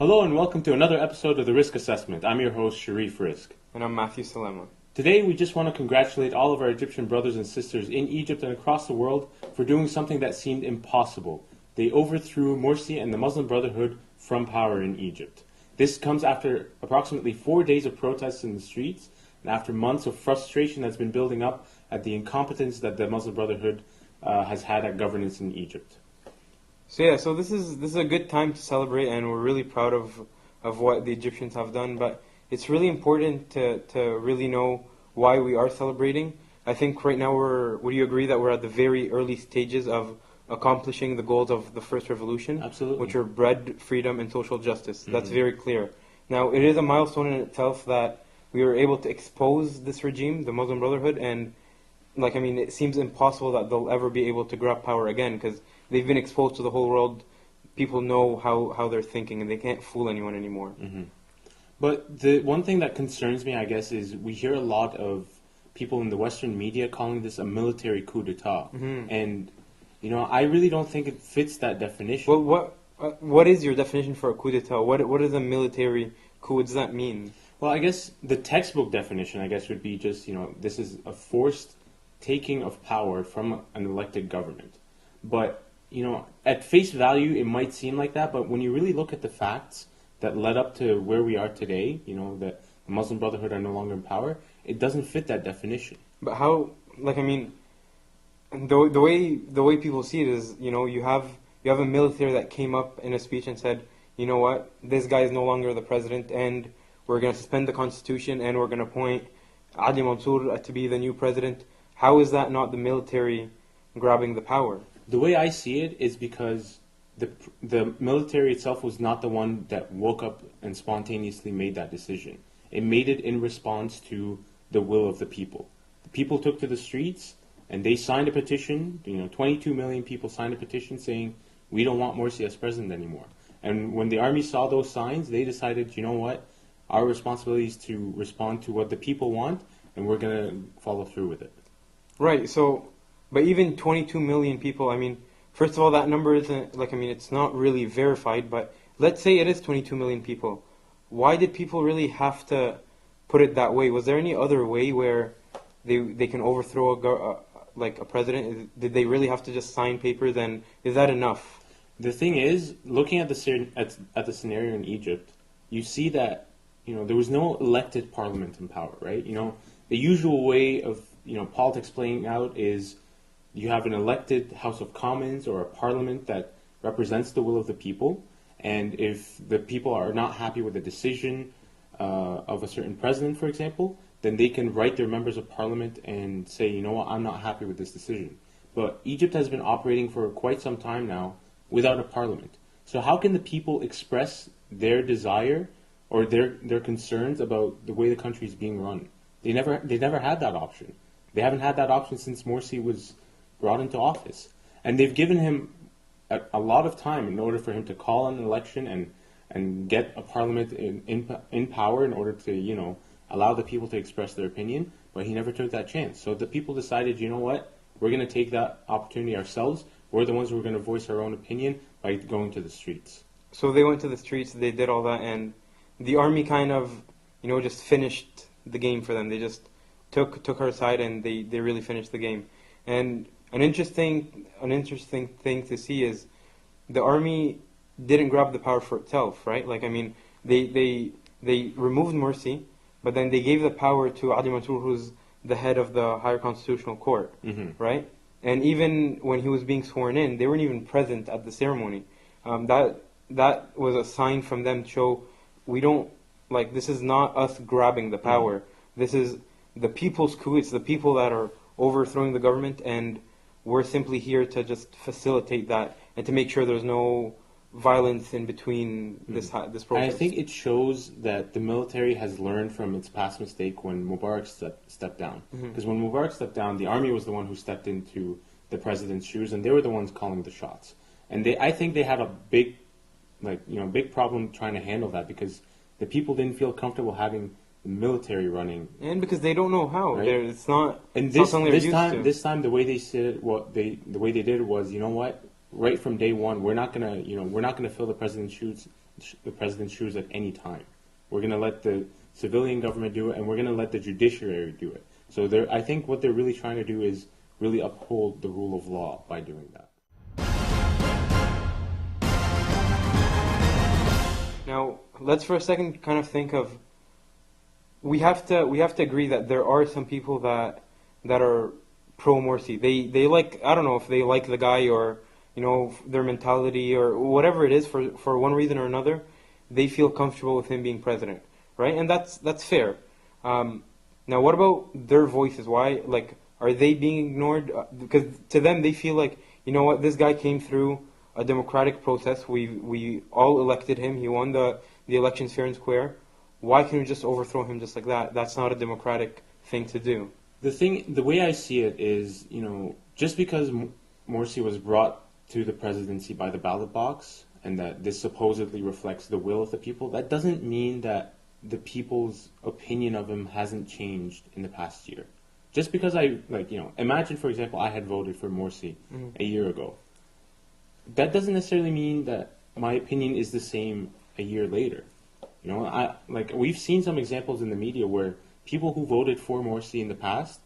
Hello and welcome to another episode of the Rizk Assessment. I'm your host, Sharif Rizk. And I'm Matthew Salema. Today we just want to congratulate all of our Egyptian brothers and sisters in Egypt and across the world for doing something that seemed impossible. They overthrew Morsi and the Muslim Brotherhood from power in Egypt. This comes after approximately 4 days of protests in the streets and after months of frustration that's been building up at the incompetence that the Muslim Brotherhood has had at governance in Egypt. So this is a good time to celebrate, and we're really proud of what the Egyptians have done. But it's really important to really know why we are celebrating. I think right now would you agree that we're at the very early stages of accomplishing the goals of the first revolution? Absolutely. Which are bread, freedom, and social justice. That's very clear. Now, it is a milestone in itself that we were able to expose this regime, the Muslim Brotherhood, and it seems impossible that they'll ever be able to grab power again, because they've been exposed to the whole world. People know how they're thinking, and they can't fool anyone anymore. Mm-hmm. But the one thing that concerns me, I guess, is we hear a lot of people in the Western media calling this a military coup d'etat. Mm-hmm. And, I really don't think it fits that definition. Well, what is your definition for a coup d'etat? What is a military coup? What does that mean? Well, I guess the textbook definition, would be just, this is a forced taking of power from an elected government. But, at face value, it might seem like that, but when you really look at the facts that led up to where we are today, that the Muslim Brotherhood are no longer in power, it doesn't fit that definition. But how, the way people see it is, you have a military that came up in a speech and said, you know what, this guy is no longer the president, and we're going to suspend the constitution, and we're going to appoint Ali Mansour to be the new president. How is that not the military grabbing the power? The way I see it is because the military itself was not the one that woke up and spontaneously made that decision. It made it in response to the will of the people. The people took to the streets and they signed a petition. 22 million people signed a petition saying, we don't want Morsi as president anymore. And when the army saw those signs, they decided, you know what, our responsibility is to respond to what the people want, and we're going to follow through with it. Right, but even 22 million people, first of all, that number isn't, it's not really verified, but let's say it is 22 million people. Why did people really have to put it that way? Was there any other way where they can overthrow a president? Did they really have to just sign papers, and is that enough? The thing is, looking at the scenario in Egypt, you see that, there was no elected parliament in power, right? The usual way of, politics playing out is you have an elected House of Commons or a parliament that represents the will of the people, and if the people are not happy with the decision of a certain president, for example, then they can write their members of parliament and say, you know what, I'm not happy with this decision. But Egypt has been operating for quite some time now without a parliament. So how can the people express their desire or their concerns about the way the country is being run? They never had that option. They haven't had that option since Morsi was brought into office. And they've given him a lot of time in order for him to call an election and get a parliament in power in order to, allow the people to express their opinion, but he never took that chance. So the people decided, you know what, we're going to take that opportunity ourselves. We're the ones who are going to voice our own opinion by going to the streets. So they went to the streets, they did all that, and the army kind of, just finished the game for them. They just took our side, and they really finished the game. And an interesting thing to see is the army didn't grab the power for itself, right? They removed Morsi, but then they gave the power to Ali Mansour, who's the head of the Higher Constitutional Court, right? And even when he was being sworn in, they weren't even present at the ceremony. That was a sign from them to show we don't, this is not us grabbing the power. This is the people's coup. It's the people that are overthrowing the government, and we're simply here to just facilitate that and to make sure there's no violence in between this process. I think it shows that the military has learned from its past mistake when Mubarak stepped down. Because when Mubarak stepped down, the army was the one who stepped into the president's shoes, and they were the ones calling the shots. And I think they had a big problem trying to handle that, because the people didn't feel comfortable having the military running, and because they don't know how. Right? It's not. And this time, the way they said the way they did it was, you know what? Right from day one, we're not gonna fill the president's shoes the president's shoes at any time. We're going to let the civilian government do it, and we're going to let the judiciary do it. So I think what they're really trying to do is really uphold the rule of law by doing that. Now, let's for a second kind of think of, we have to agree that there are some people that are pro Morsi. They like, I don't know if they like the guy or, you know, their mentality or whatever it is, for one reason or another, they feel comfortable with him being president, right? And that's fair. Now, what about their voices? Why, like, are they being ignored? Because to them, they feel like, you know what, this guy came through a democratic process. We all elected him. He won the elections fair and square. Why can't we just overthrow him just like that? That's not a democratic thing to do. The way I see it is, you know, just because Morsi was brought to the presidency by the ballot box, and that this supposedly reflects the will of the people, that doesn't mean that the people's opinion of him hasn't changed in the past year. Just because imagine, for example, I had voted for Morsi a year ago. That doesn't necessarily mean that my opinion is the same a year later. You know, we've seen some examples in the media where people who voted for Morsi in the past,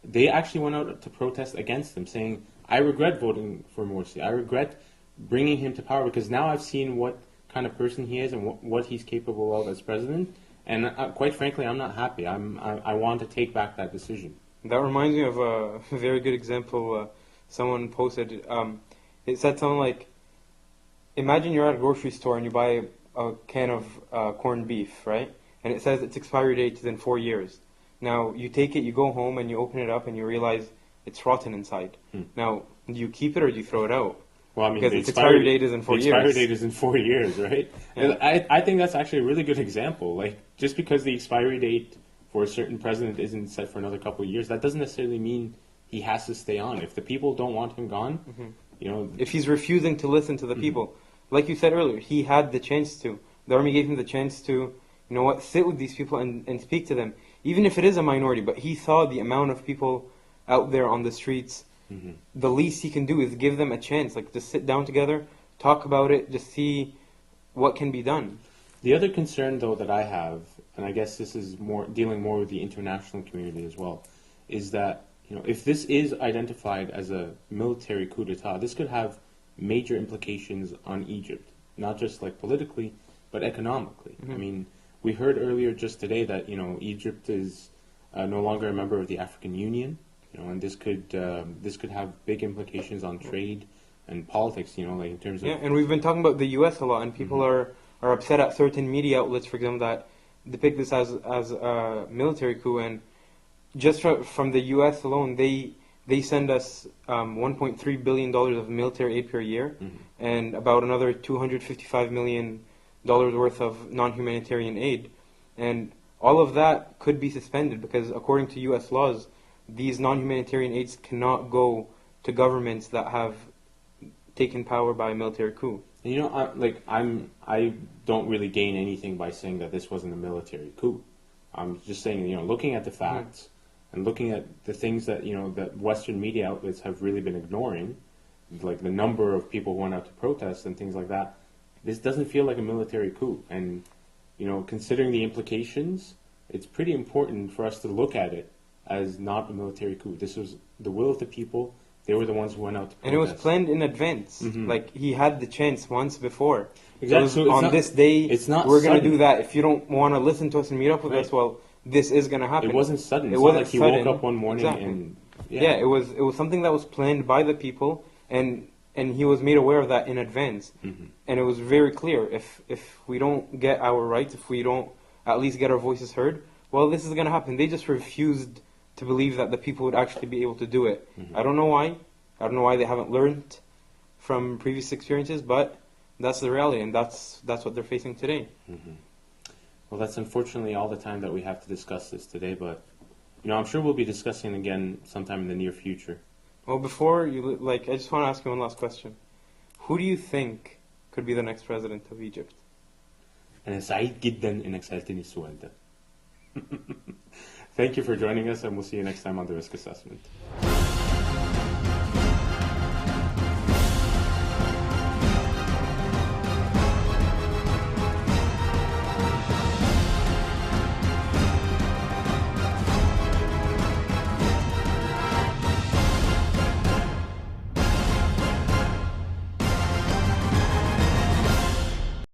they actually went out to protest against him, saying, I regret voting for Morsi. I regret bringing him to power because now I've seen what kind of person he is and what he's capable of as president. And quite frankly, I'm not happy. I want to take back that decision. That reminds me of a very good example someone posted. It said something like, imagine you're at a grocery store and you buy a can of corned beef, right? And it says its expiry date is in 4 years. Now, you take it, you go home, and you open it up, and you realize it's rotten inside. Now, do you keep it or do you throw it out? Well, I mean, because its expiry date is in 4 years. The expiry date is in 4 years, right? Yeah. And I think that's actually a really good example. Like, just because the expiry date for a certain president isn't set for another couple of years, that doesn't necessarily mean he has to stay on. If the people don't want him gone, you know... If he's refusing to listen to the people, like you said earlier, he had the chance to. The army gave him the chance to, you know what, sit with these people and speak to them. Even if it is a minority, but he saw the amount of people out there on the streets. The least he can do is give them a chance, like just sit down together, talk about it, just see what can be done. The other concern, though, that I have, and I guess this is dealing more with the international community as well, is that, you know, if this is identified as a military coup d'etat, this could have major implications on Egypt, not just like politically, but economically. I mean, we heard earlier just today that, you know, Egypt is no longer a member of the African Union. You know, and this could have big implications on trade and politics. You know, like in terms of and we've been talking about the U.S. a lot, and people are upset at certain media outlets, for example, that depict this as a military coup. And just from the U.S. alone, they send us $1.3 billion of military aid per year, and about another $255 million worth of non-humanitarian aid, and all of that could be suspended because, according to U.S. laws, these non-humanitarian aids cannot go to governments that have taken power by a military coup. And, you know, I don't really gain anything by saying that this wasn't a military coup. I'm just saying, you know, looking at the facts and looking at the things that, you know, that Western media outlets have really been ignoring, like the number of people who went out to protest and things like that, this doesn't feel like a military coup. And, you know, considering the implications, it's pretty important for us to look at it as not a military coup. This was the will of the people. They were the ones who went out to protest. And it was planned in advance. Like, he had the chance once before. Exactly. So on this day, we're going to do that. If you don't want to listen to us and meet up with us, well, this is going to happen. It wasn't sudden. It's not like he woke up one morning and... Yeah, it was something that was planned by the people, and he was made aware of that in advance. And it was very clear. If we don't get our rights, if we don't at least get our voices heard, well, this is going to happen. They just refused to believe that the people would actually be able to do it. I don't know why. I don't know why they haven't learned from previous experiences, but that's the reality, and that's what they're facing today. Well, that's unfortunately all the time that we have to discuss this today, but, you know, I'm sure we'll be discussing again sometime in the near future. Well, before you, I just want to ask you one last question. Who do you think could be the next president of Egypt? أنا سعيد جدا إنك سألتني السؤال ده. Thank you for joining us, and we'll see you next time on the Rizk Assessment.